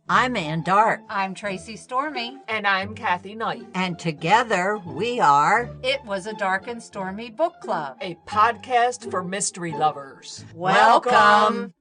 I'm Ann Dart. I'm Tracy Stormy. And I'm Kathy Knight. And together we are It Was a Dark and Stormy Book Club, a podcast for mystery lovers. Welcome.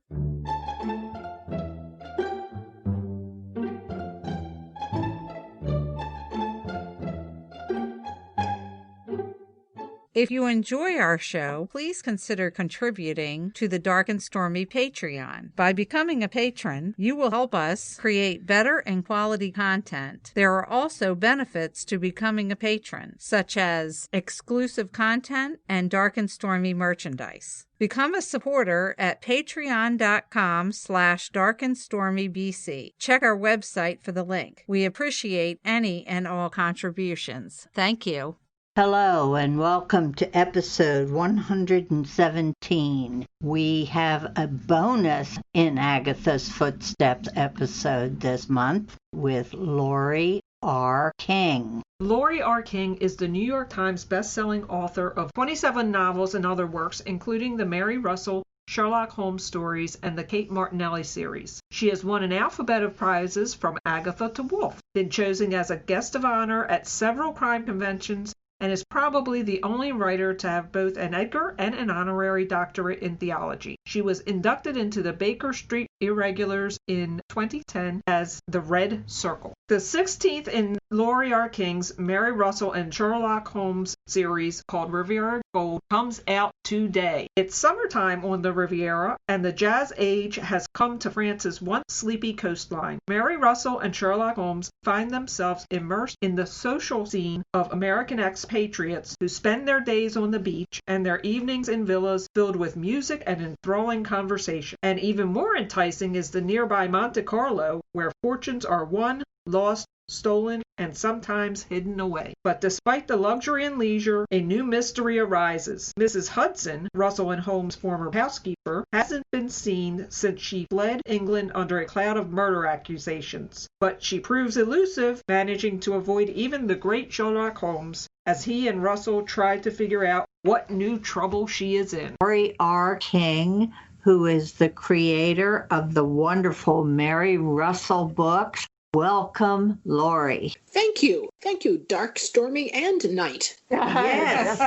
If you enjoy our show, please consider contributing to the Dark and Stormy Patreon. By becoming a patron, you will help us create better and quality content. There are also benefits to becoming a patron, such as exclusive content and Dark and Stormy merchandise. Become a supporter at patreon.com/darkandstormybc. Check our website for the link. We appreciate any and all contributions. Thank you. Hello and welcome to episode 117. We have a bonus in Agatha's Footsteps episode this month with Laurie R. King. Laurie R. King is the New York Times bestselling author of 27 novels and other works, including the Mary Russell-Sherlock Holmes stories and the Kate Martinelli series. She has won an alphabet of prizes from Agatha to Wolfe, been chosen as a guest of honor at several crime conventions, and is probably the only writer to have both an Edgar and an honorary doctorate in theology. She was inducted into the Baker Street Irregulars in 2010 as the Red Circle. The 16th in Laurie R. King's Mary Russell and Sherlock Holmes series called Riviera Gold comes out today. It's summertime on the Riviera, and the jazz age has come to France's once sleepy coastline. Mary Russell and Sherlock Holmes find themselves immersed in the social scene of American expatriates who spend their days on the beach and their evenings in villas filled with music and enthralling conversation. And even more enticing is the nearby Monte Carlo, where fortunes are won, lost, stolen, and sometimes hidden away. But despite the luxury and leisure, a new mystery arises. Mrs. Hudson, Russell and Holmes' former housekeeper, hasn't been seen since she fled England under a cloud of murder accusations. But she proves elusive, managing to avoid even the great Sherlock Holmes, as he and Russell try to figure out what new trouble she is in. Laurie R. King, who is the creator of the wonderful Mary Russell books. Welcome, Laurie. Thank you. Thank you, Dark, Stormy, and Night. Yes.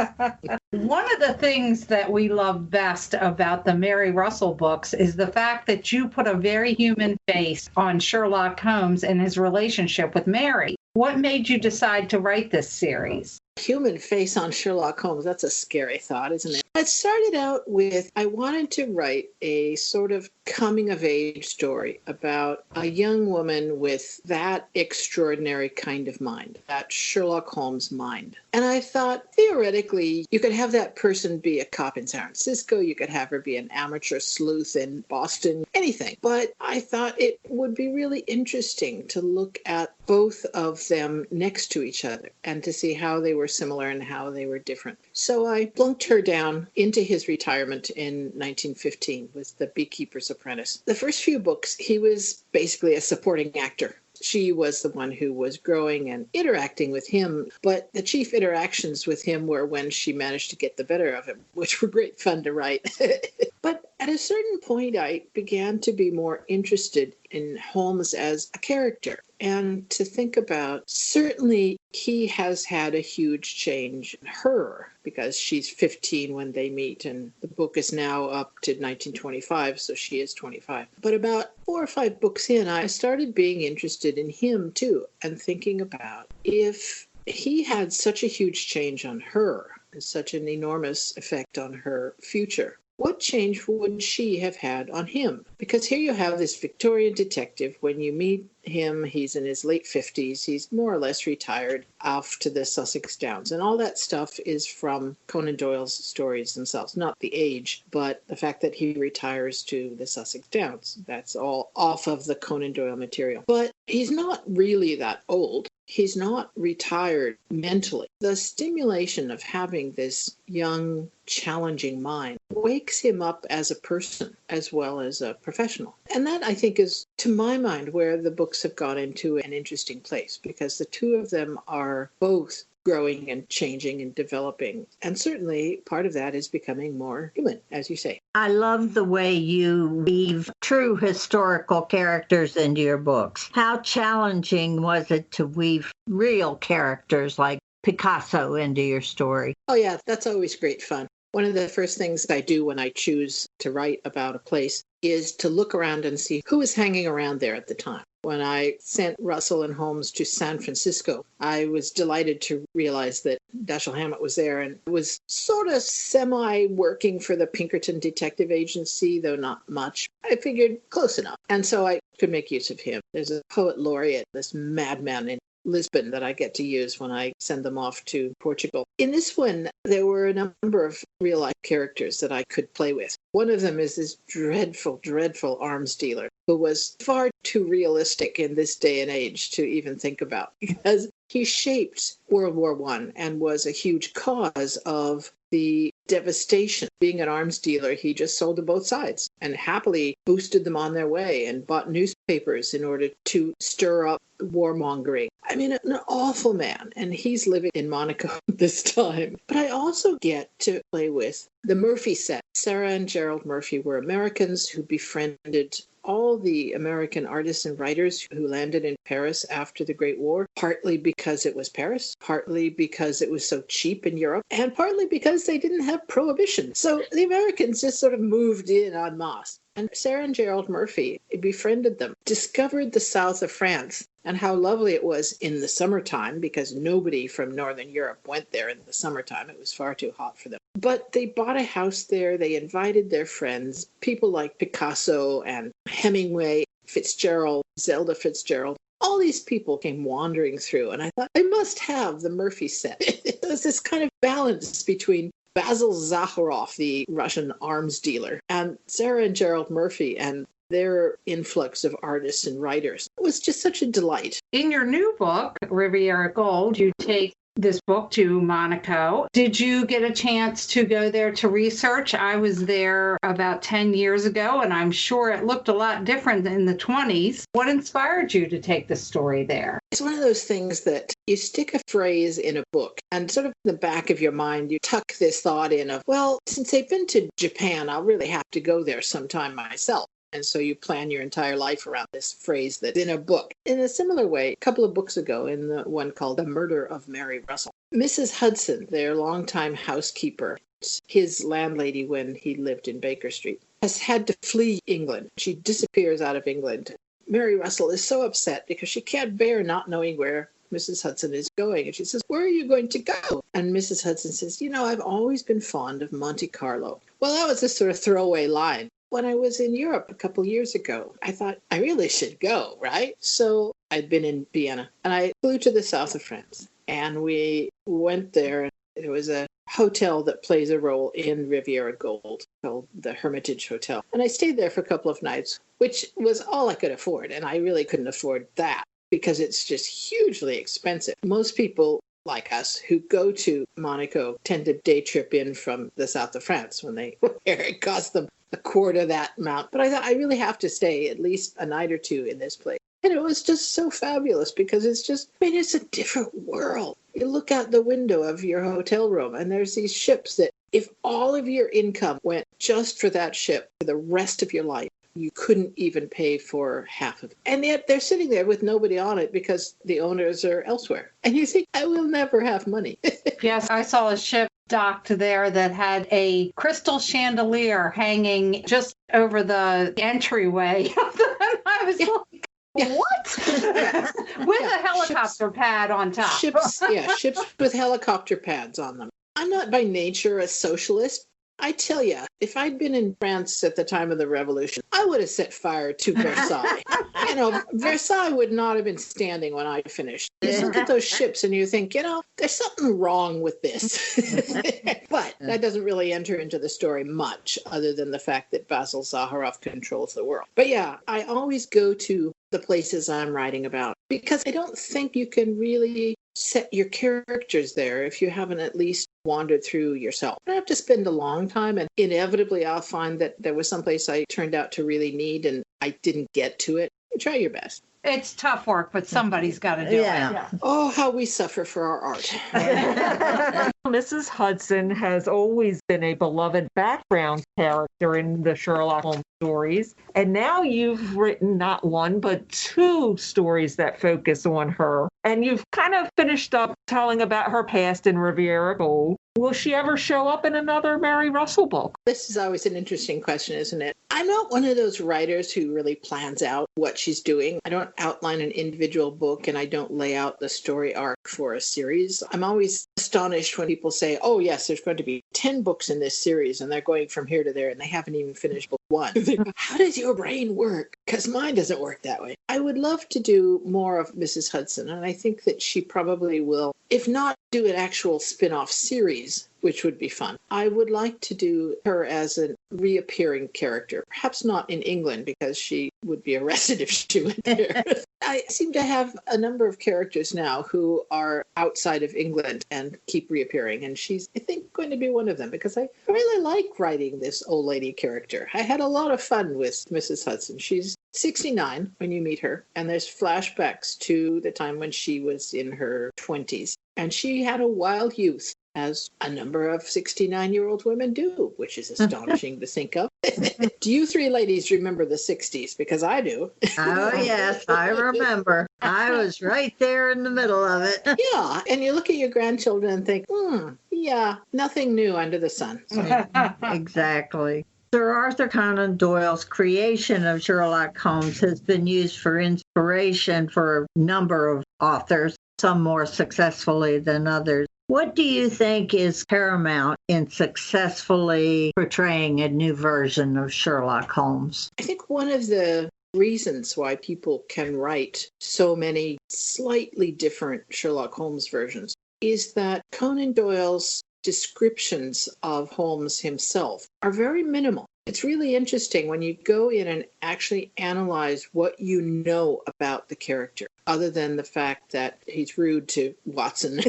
One of the things that we love best about the Mary Russell books is the fact that you put a very human face on Sherlock Holmes and his relationship with Mary. What made you decide to write this series? Human face on Sherlock Holmes. That's a scary thought, isn't it? It started out with, I wanted to write a sort of coming-of-age story about a young woman with that extraordinary kind of mind, that Sherlock Holmes mind. And I thought, theoretically, you could have that person be a cop in San Francisco, you could have her be an amateur sleuth in Boston, anything. But I thought it would be really interesting to look at both of them next to each other and to see how they were similar and how they were different. So I plunked her down into his retirement in 1915 with the Beekeeper's Apprentice. The first few books, he was basically a supporting actor. She was the one who was growing and interacting with him, but the chief interactions with him were when she managed to get the better of him, which were great fun to write. But at a certain point, I began to be more interested in Holmes as a character and to think about, certainly he has had a huge change in her because she's 15 when they meet and the book is now up to 1925, so she is 25. But about 4 or 5 books in, I started being interested in him too and thinking about if he had such a huge change on her and such an enormous effect on her future, what change would she have had on him? Because here you have this Victorian detective. When you meet him, he's in his late 50s. He's more or less retired off to the Sussex Downs. And all that stuff is from Conan Doyle's stories themselves. Not the age, but the fact that he retires to the Sussex Downs. That's all off of the Conan Doyle material. But he's not really that old. He's not retired mentally. The stimulation of having this young, challenging mind wakes him up as a person as well as a professional. And that, I think, is, to my mind, where the books have gone into an interesting place, because the two of them are both growing and changing and developing. And certainly part of that is becoming more human, as you say. I love the way you weave true historical characters into your books. How challenging was it to weave real characters like Picasso into your story? Oh, yeah, that's always great fun. One of the first things I do when I choose to write about a place is to look around and see who was hanging around there at the time. When I sent Russell and Holmes to San Francisco, I was delighted to realize that Dashiell Hammett was there and was sort of semi-working for the Pinkerton Detective Agency, though not much. I figured close enough. And so I could make use of him. There's a poet laureate, this madman in Lisbon, that I get to use when I send them off to Portugal. In this one, there were a number of real-life characters that I could play with. One of them is this dreadful, dreadful arms dealer who was far too realistic in this day and age to even think about, because he shaped World War I and was a huge cause of the devastation. Being an arms dealer, he just sold to both sides and happily boosted them on their way and bought newspapers in order to stir up warmongering. I mean, an awful man, and he's living in Monaco this time. But I also get to play with the Murphy set. Sarah and Gerald Murphy were Americans who befriended all the American artists and writers who landed in Paris after the Great War, partly because it was Paris, partly because it was so cheap in Europe, and partly because they didn't have prohibition. So the Americans just sort of moved in en masse. And Sarah and Gerald Murphy befriended them, discovered the south of France and how lovely it was in the summertime, because nobody from Northern Europe went there in the summertime. It was far too hot for them. But they bought a house there. They invited their friends, people like Picasso and Hemingway, Fitzgerald, Zelda Fitzgerald. All these people came wandering through, and I thought, I must have the Murphy set. It was this kind of balance between Basil Zakharov, the Russian arms dealer, and Sarah and Gerald Murphy and their influx of artists and writers. It was just such a delight. In your new book, Riviera Gold, you take this book to Monaco. Did you get a chance to go there to research? I was there about 10 years ago, and I'm sure it looked a lot different than in the 20s. What inspired you to take the story there? It's one of those things that you stick a phrase in a book, and sort of in the back of your mind, you tuck this thought in of, well, since they've been to Japan, I'll really have to go there sometime myself. And so you plan your entire life around this phrase that's in a book. In a similar way, a couple of books ago, in the one called The Murder of Mary Russell, Mrs. Hudson, their longtime housekeeper, his landlady when he lived in Baker Street, has had to flee England. She disappears out of England. Mary Russell is so upset because she can't bear not knowing where Mrs. Hudson is going. And she says, where are you going to go? And Mrs. Hudson says, I've always been fond of Monte Carlo. Well, that was a sort of throwaway line. When I was in Europe a couple years ago, I thought I really should go, right? So I'd been in Vienna and I flew to the south of France and we went there. There was a hotel that plays a role in Riviera Gold called the Hermitage Hotel. And I stayed there for a couple of nights, which was all I could afford. And I really couldn't afford that because it's just hugely expensive. Most people like us who go to Monaco tend to day trip in from the south of France when they it costs them a quarter that amount. But I thought I really have to stay at least a night or two in this place. And it was just so fabulous because it's a different world. You look out the window of your hotel room and there's these ships that if all of your income went just for that ship for the rest of your life, you couldn't even pay for half of it. And yet they're sitting there with nobody on it because the owners are elsewhere. And you think, I will never have money. Yes, I saw a ship docked there that had a crystal chandelier hanging just over the entryway. I was like, what? With a helicopter pad on top. Ships with helicopter pads on them. I'm not by nature a socialist. I tell you, if I'd been in France at the time of the revolution, I would have set fire to Versailles. Versailles would not have been standing when I finished. You look at those ships and you think, there's something wrong with this. But that doesn't really enter into the story much, other than the fact that Basil Zakharov controls the world. But yeah, I always go to the places I'm writing about because I don't think you can really set your characters there if you haven't at least wandered through yourself. I have to spend a long time, and inevitably I'll find that there was someplace I turned out to really need and I didn't get to it. Try your best. It's tough work, but somebody's got to do it. Oh, how we suffer for our art. Mrs. Hudson has always been a beloved background character in the Sherlock Holmes stories, and now you've written not one, but two stories that focus on her. And you've kind of finished up telling about her past in Riviera Gold. Will she ever show up in another Mary Russell book? This is always an interesting question, isn't it? I'm not one of those writers who really plans out what she's doing. I don't outline an individual book and I don't lay out the story arc for a series. I'm always astonished when people say, oh, yes, there's going to be 10 books in this series and they're going from here to there and they haven't even finished book one. How does your brain work? Because mine doesn't work that way. I would love to do more of Mrs. Hudson, and I think that she probably will, if not do an actual spin-off series, which would be fun. I would like to do her as a reappearing character, perhaps not in England because she would be arrested if she went there. I seem to have a number of characters now who are outside of England and keep reappearing, and she's, I think, going to be one of them because I really like writing this old lady character. I had a lot of fun with Mrs. Hudson. She's 69 when you meet her, and there's flashbacks to the time when she was in her 20s. And she had a wild youth, as a number of 69-year-old women do, which is astonishing to think of. Do you three ladies remember the 60s? Because I do. Oh, yes, I remember. I was right there in the middle of it. Yeah, and you look at your grandchildren and think, yeah, nothing new under the sun. Exactly. Sir Arthur Conan Doyle's creation of Sherlock Holmes has been used for inspiration for a number of authors, some more successfully than others. What do you think is paramount in successfully portraying a new version of Sherlock Holmes? I think one of the reasons why people can write so many slightly different Sherlock Holmes versions is that Conan Doyle's descriptions of Holmes himself are very minimal. It's really interesting when you go in and actually analyze what you know about the character, other than the fact that he's rude to Watson,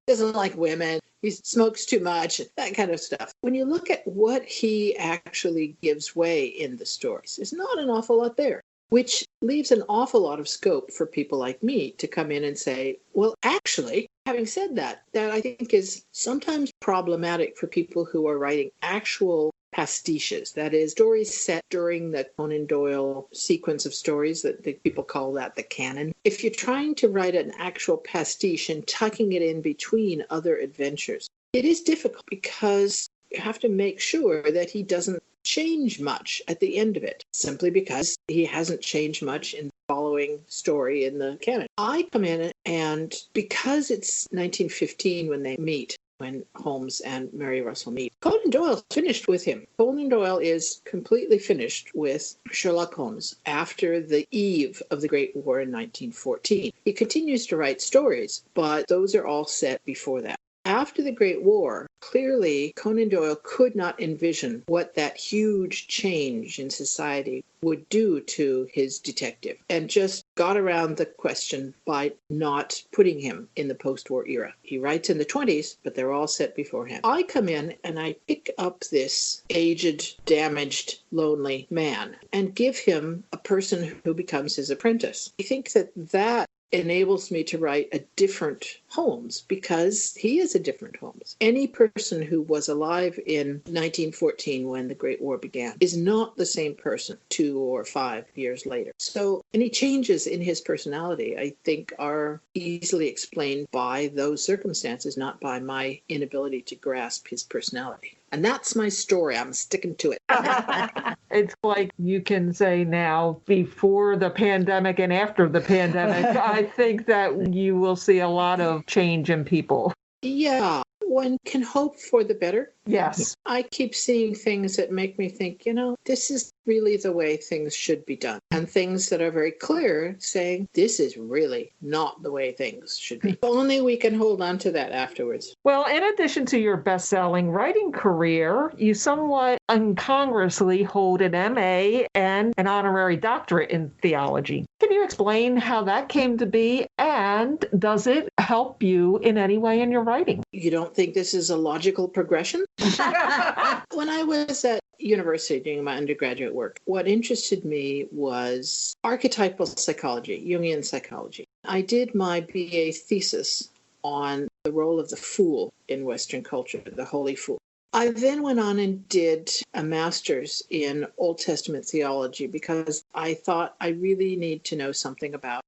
doesn't like women, he smokes too much, that kind of stuff. When you look at what he actually gives way in the stories, there's not an awful lot there, which leaves an awful lot of scope for people like me to come in and say, well, actually, having said that, that I think is sometimes problematic for people who are writing actual pastiches, that is, stories set during the Conan Doyle sequence of stories that the people call that the canon. If you're trying to write an actual pastiche and tucking it in between other adventures, it is difficult because you have to make sure that he doesn't change much at the end of it, simply because he hasn't changed much in the following story in the canon. I come in and because it's 1915 when they meet, when Holmes and Mary Russell meet, Conan Doyle's finished with him. Conan Doyle is completely finished with Sherlock Holmes after the eve of the Great War in 1914. He continues to write stories, but those are all set before that. After the Great War, clearly Conan Doyle could not envision what that huge change in society would do to his detective, and just got around the question by not putting him in the post-war era. He writes in the 20s, but they're all set beforehand. I come in and I pick up this aged, damaged, lonely man and give him a person who becomes his apprentice. I think that enables me to write a different Holmes because he is a different Holmes. Any person who was alive in 1914 when the Great War began is not the same person 2 or 5 years later. So any changes in his personality, I think, are easily explained by those circumstances, not by my inability to grasp his personality. And that's my story. I'm sticking to it. It's like you can say now, before the pandemic and after the pandemic, I think that you will see a lot of change in people. Yeah, one can hope for the better. Yes. I keep seeing things that make me think, this is really the way things should be done. And things that are very clear saying, this is really not the way things should be. If only we can hold on to that afterwards. Well, in addition to your best-selling writing career, you somewhat incongruously hold an MA and an honorary doctorate in theology. Can you explain how that came to be, and does it help you in any way in your writing? You don't think this is a logical progression? When I was at university doing my undergraduate work, what interested me was archetypal psychology, Jungian psychology. I did my BA thesis on the role of the fool in Western culture, the holy fool. I then went on and did a master's in Old Testament theology because I thought I really need to know something about